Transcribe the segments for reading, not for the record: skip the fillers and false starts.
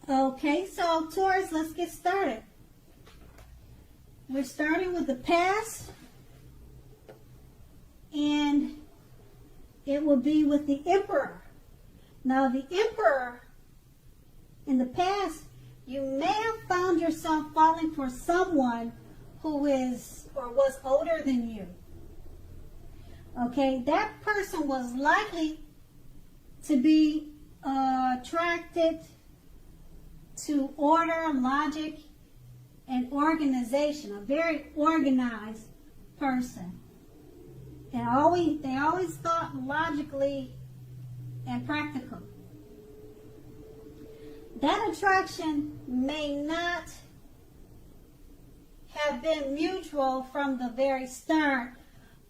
Okay, so Taurus, let's get started. We're starting with the past, and it will be with the Emperor. Now, the Emperor, in the past, you may have found yourself falling for someone who is or was older than you. Okay, that person was likely to be attracted to order, logic, and organization, a very organized person. And they always thought logically and practical. That attraction may not have been mutual from the very start,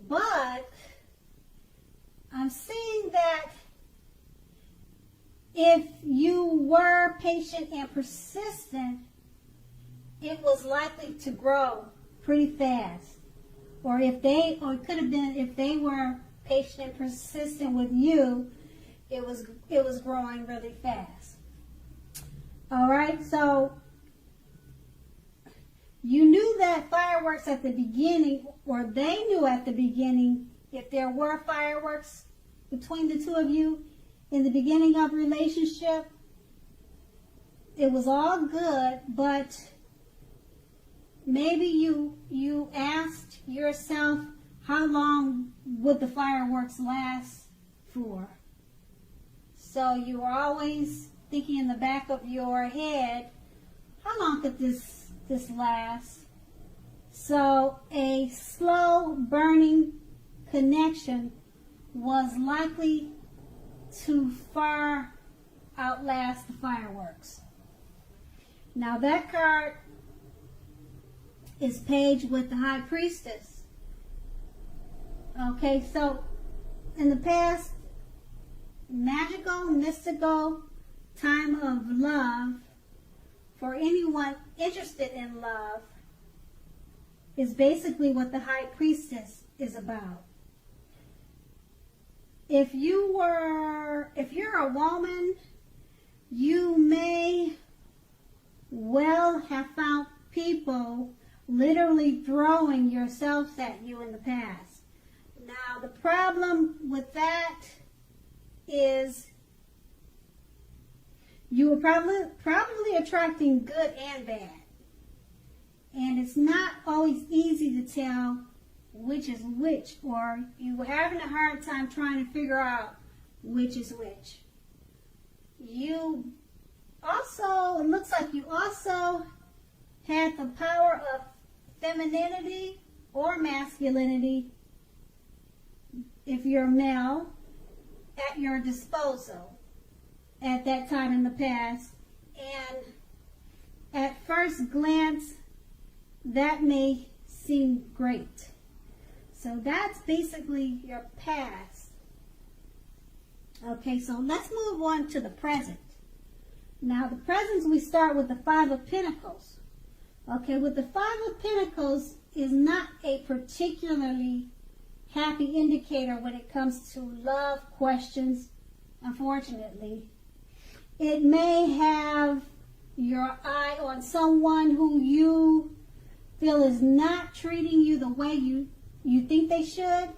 but I'm seeing that if you were patient and persistent, it was likely to grow pretty fast. Or it could have been if they were patient and persistent with you, it was growing really fast. All right, so you knew that fireworks at the beginning, or they knew at the beginning, if there were fireworks between the two of you in the beginning of a relationship, it was all good, but maybe you asked yourself, how long would the fireworks last for? So you were always thinking in the back of your head, how long could this last? So a slow burning connection was likely to far outlast the fireworks. Now that card is Page with the High Priestess. Okay, so in the past, magical, mystical time of love for anyone interested in love is basically what the High Priestess is about. If you're a woman, you may well have found people literally throwing yourselves at you in the past. Now, the problem with that is you were probably attracting good and bad. And it's not always easy to tell which is which, or you were having a hard time trying to figure out which is which. It looks like you also had the power of femininity or masculinity, if you're male, at your disposal at that time in the past. And at first glance, that may seem great. So that's basically your past. Okay, so let's move on to the present. Now, the present, we start with the Five of Pentacles. Okay, with the Five of Pentacles is not a particularly happy indicator when it comes to love questions, unfortunately. It may have your eye on someone who you feel is not treating you the way you think they should.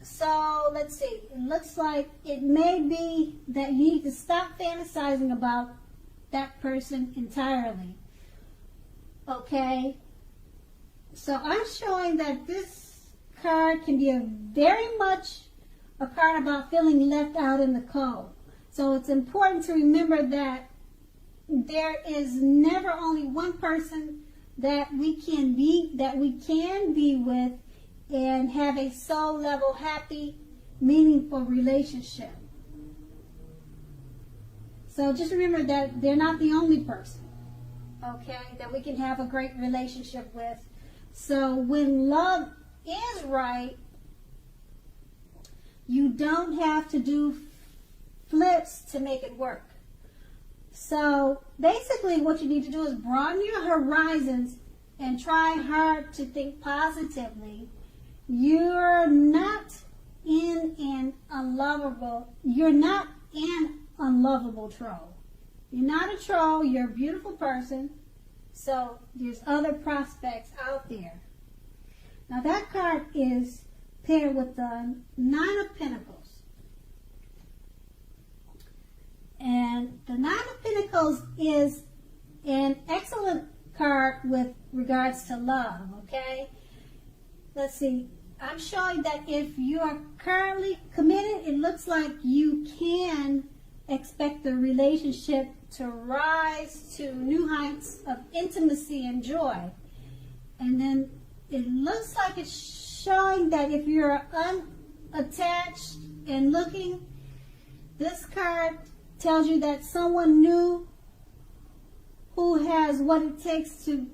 So let's see. It looks like it may be that you need to stop fantasizing about that person entirely. Okay? So I'm showing that this card can be very much a card about feeling left out in the cold. So it's important to remember that there is never only one person that we can be with and have a soul level, happy, meaningful relationship. So just remember that they're not the only person, okay, that we can have a great relationship with. So when love is right, you don't have to do flips to make it work. So basically what you need to do is broaden your horizons and try hard to think positively. You're not in an unlovable troll. You're not a troll. You're a beautiful person. So there's other prospects out there. Now that card is paired with the Nine of Pentacles. And the Nine of Pentacles is an excellent card with regards to love, okay? Let's see. I'm showing that if you are currently committed, it looks like you can expect the relationship to rise to new heights of intimacy and joy. And then it looks like it's showing that if you're unattached and looking, this card tells you that someone new who has what it takes to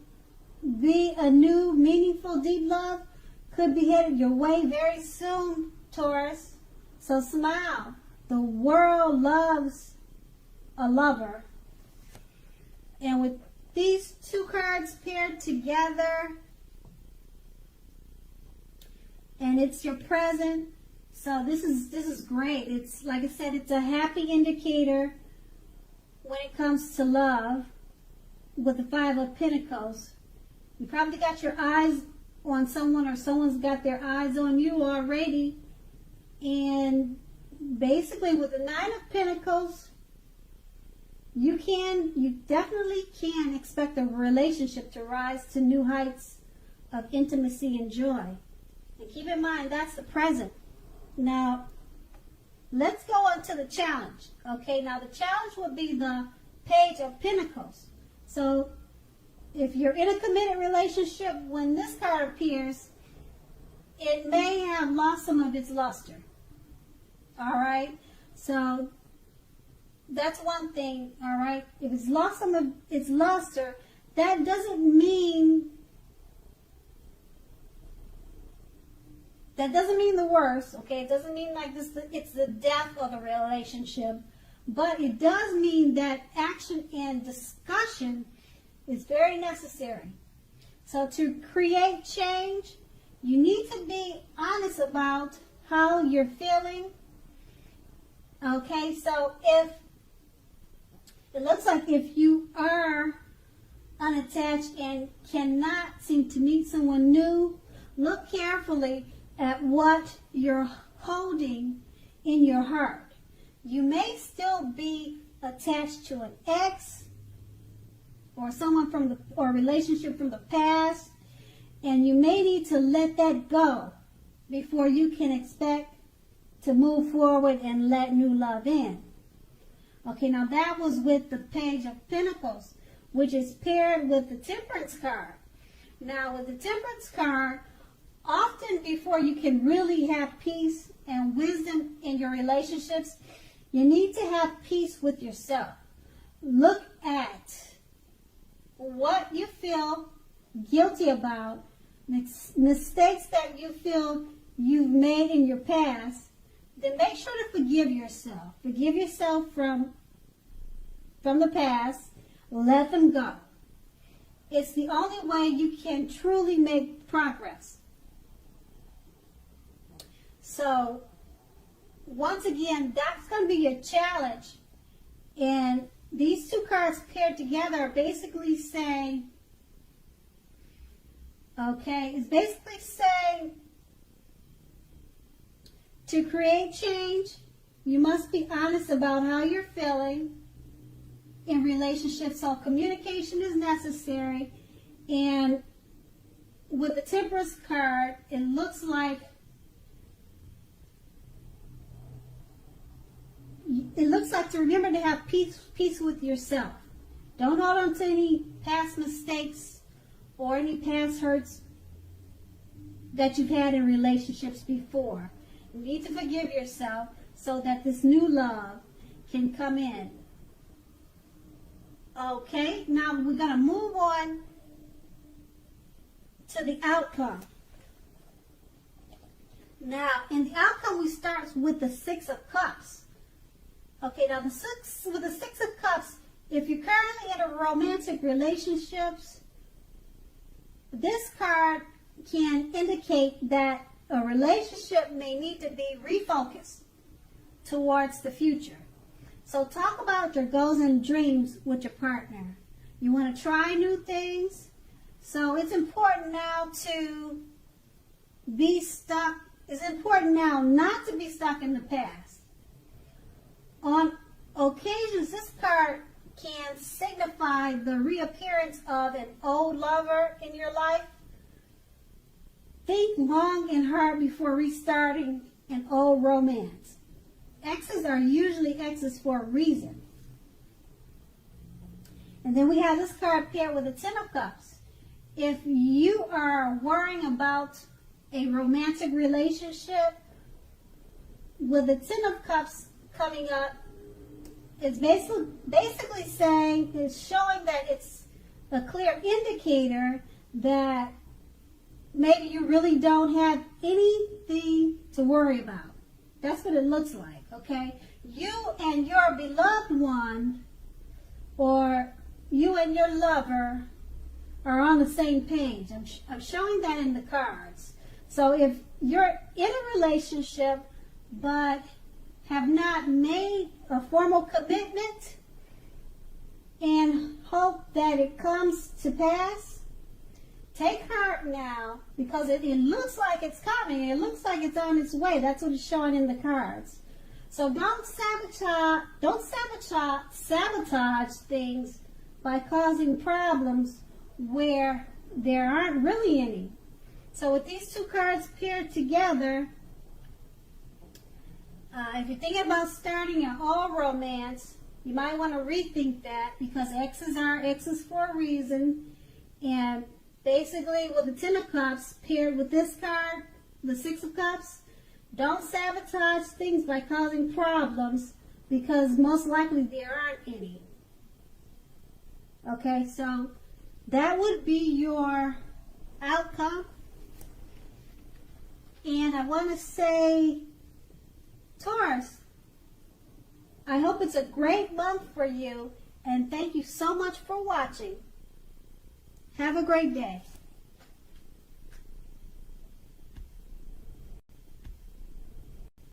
be a new, meaningful, deep love could be headed your way very soon, Taurus. So smile. The world loves a lover. And with these two cards paired together, and it's your present, so this is great. It's, like I said, it's a happy indicator when it comes to love with the Five of Pentacles. You probably got your eyes on someone, or someone's got their eyes on you already. And basically with the Nine of Pentacles, you definitely can expect a relationship to rise to new heights of intimacy and joy. And keep in mind, that's the present. Now, let's go on to the challenge. Okay, now the challenge would be the Page of Pentacles. So if you're in a committed relationship, when this card appears, it may have lost some of its luster. All right? So that's one thing, all right? If it's lost some of its luster, that doesn't mean the worst, okay? It doesn't mean like this, it's the death of a relationship, but it does mean that action and discussion is very necessary. So to create change, you need to be honest about how you're feeling. Okay, so if it looks like if you are unattached and cannot seem to meet someone new, look carefully at what you're holding in your heart. You may still be attached to an ex or someone or a relationship from the past, and you may need to let that go before you can expect to move forward and let new love in. Okay, now that was with the Page of Pentacles, which is paired with the Temperance card. Now with the Temperance card, often before you can really have peace and wisdom in your relationships, you need to have peace with yourself. Look at what you feel guilty about, mistakes that you feel you've made in your past, then make sure to forgive yourself. Forgive yourself from the past. Let them go. It's the only way you can truly make progress. So, once again, that's going to be your challenge. And these two cards paired together are basically saying, okay, it's basically saying to create change, you must be honest about how you're feeling in relationships. So communication is necessary. And with the Temperance card, it looks like to remember to have peace with yourself. Don't hold on to any past mistakes or any past hurts that you've had in relationships before. You need to forgive yourself so that this new love can come in. Okay, now we're going to move on to the outcome. Now, in the outcome, we start with the Six of Cups. Okay, now with the Six of Cups, if you're currently in a romantic relationships, this card can indicate that a relationship may need to be refocused towards the future. So talk about your goals and dreams with your partner. You want to try new things. So it's important now to be stuck. It's important now not to be stuck in the past. On occasions, this card can signify the reappearance of an old lover in your life. Think long and hard before restarting an old romance. Exes are usually exes for a reason. And then we have this card paired with the Ten of Cups. If you are worrying about a romantic relationship, with the Ten of Cups coming up, it's basically saying, it's showing that it's a clear indicator that maybe you really don't have anything to worry about. That's what it looks like, okay? You and your beloved one, or you and your lover, are on the same page. I'm showing that in the cards. So if you're in a relationship but have not made a formal commitment and hope that it comes to pass, take heart now, because it looks like it's coming. It looks like it's on its way. That's what it's showing in the cards. So don't sabotage things by causing problems where there aren't really any. So with these two cards paired together, if you're thinking about starting an all romance, you might want to rethink that, because exes are exes for a reason. And basically with the Ten of Cups paired with this card, the Six of Cups, don't sabotage things by causing problems, because most likely there aren't any. Okay, so that would be your outcome. And I want to say, Taurus, I hope it's a great month for you, and thank you so much for watching. Have a great day.